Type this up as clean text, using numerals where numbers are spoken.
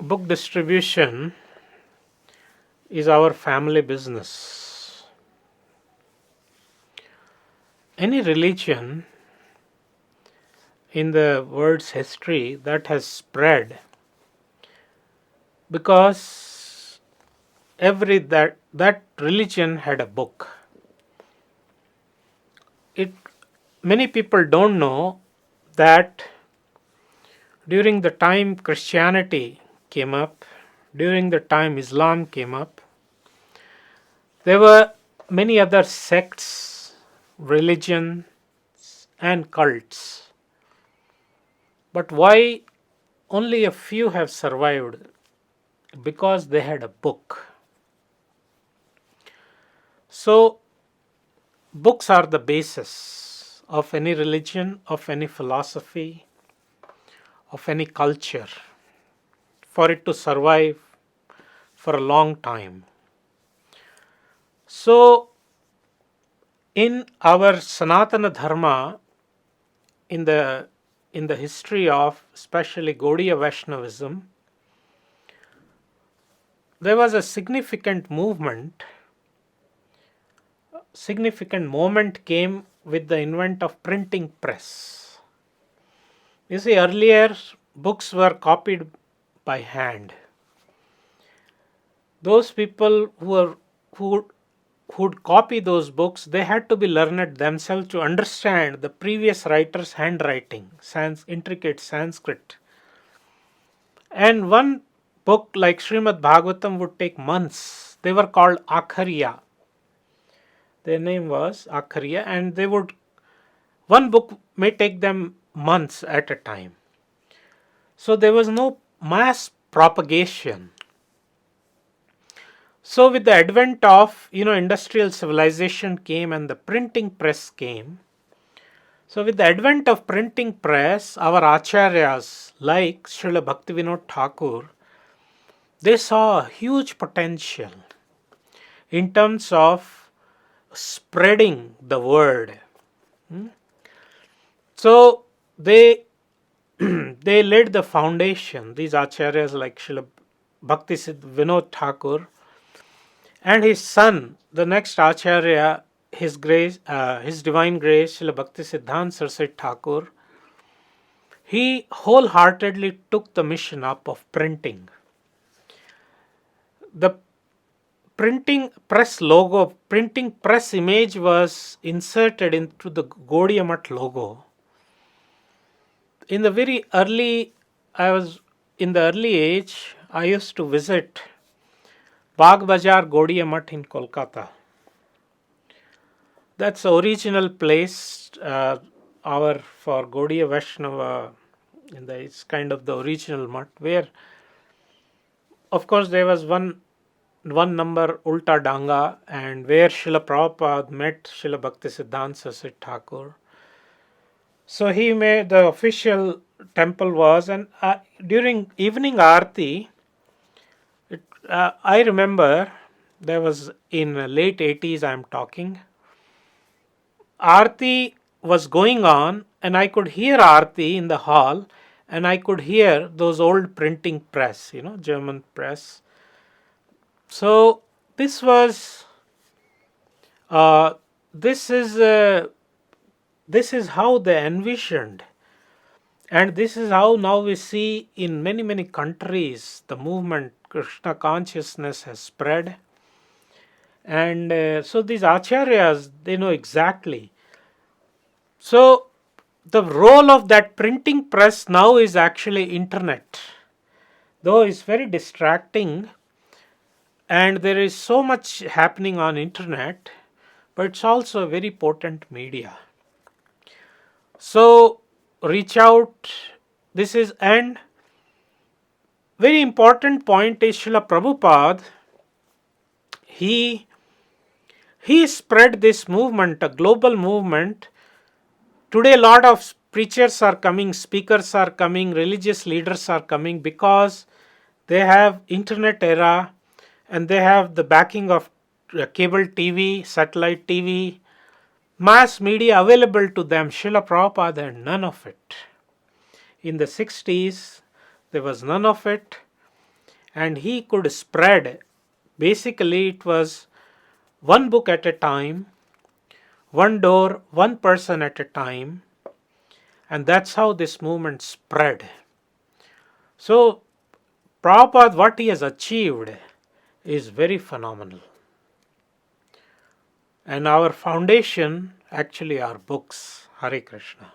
book distribution is our family business. Any religion in the world's history that has spread because that religion had a book. It Many people don't know that during the time Christianity came up, during the time Islam came up, there were many other sects, religions, and cults. But why only a few have survived? Because they had a book. So, books are the basis of any religion, of any philosophy, of any culture, for it to survive for a long time. So, in our Sanatana Dharma, in the history of especially Gaudiya Vaishnavism, there was a significant moment came with the invent of printing press. You see, earlier books were copied by hand. Those people who'd copy those books, they had to be learned themselves to understand the previous writer's handwriting, intricate Sanskrit. And one book like Srimad Bhagavatam would take months. They were called Akhariya. Their name was Akhariya, and one book may take them months at a time. So there was no mass propagation. So with the advent of industrial civilization came and the printing press came. So with the advent of printing press, our acharyas like Srila Bhaktivinoda Thakur, they saw a huge potential in terms of spreading the word. So they they laid the foundation. These acharyas like Srila Bhakti Vinod Thakur and his son, the next acharya, His Divine Grace, Srila Bhakti Siddhanta Saraswati Thakur, he wholeheartedly took the mission up of printing. The printing press image was inserted into the Gaudiya Math logo. In the early age, I used to visit Bagh Bazaar Gaudiya Math in Kolkata. That's the original place for Gaudiya Vaishnava. It's kind of the original math where, of course, there was one number Ulta Danga, and where Srila Prabhupada met Srila Bhakti Siddhanta Saraswati Thakur. So the official temple was, and during evening Aarti, I remember there was in late 80s I'm talking, Aarti was going on and I could hear Aarti in the hall and I could hear those old printing press, German press. So this was, this is how they envisioned, and this is how now we see in many, many countries the movement Krishna consciousness has spread. And so these acharyas, they know exactly. So the role of that printing press now is actually internet. Though it's very distracting and there is so much happening on internet, but it's also a very potent media. So reach out. And very important point is Srila Prabhupada. He spread this movement, a global movement. Today a lot of preachers are coming, speakers are coming, religious leaders are coming because they have internet era and they have the backing of cable TV, satellite TV, mass media available to them. Srila Prabhupada had none of it. In the 60s, there was none of it. and he could spread. Basically, it was one book at a time, one door, one person at a time, and that's how this movement spread. So, Prabhupada, what he has achieved is very phenomenal. And our foundation actually are books. Hare Krishna.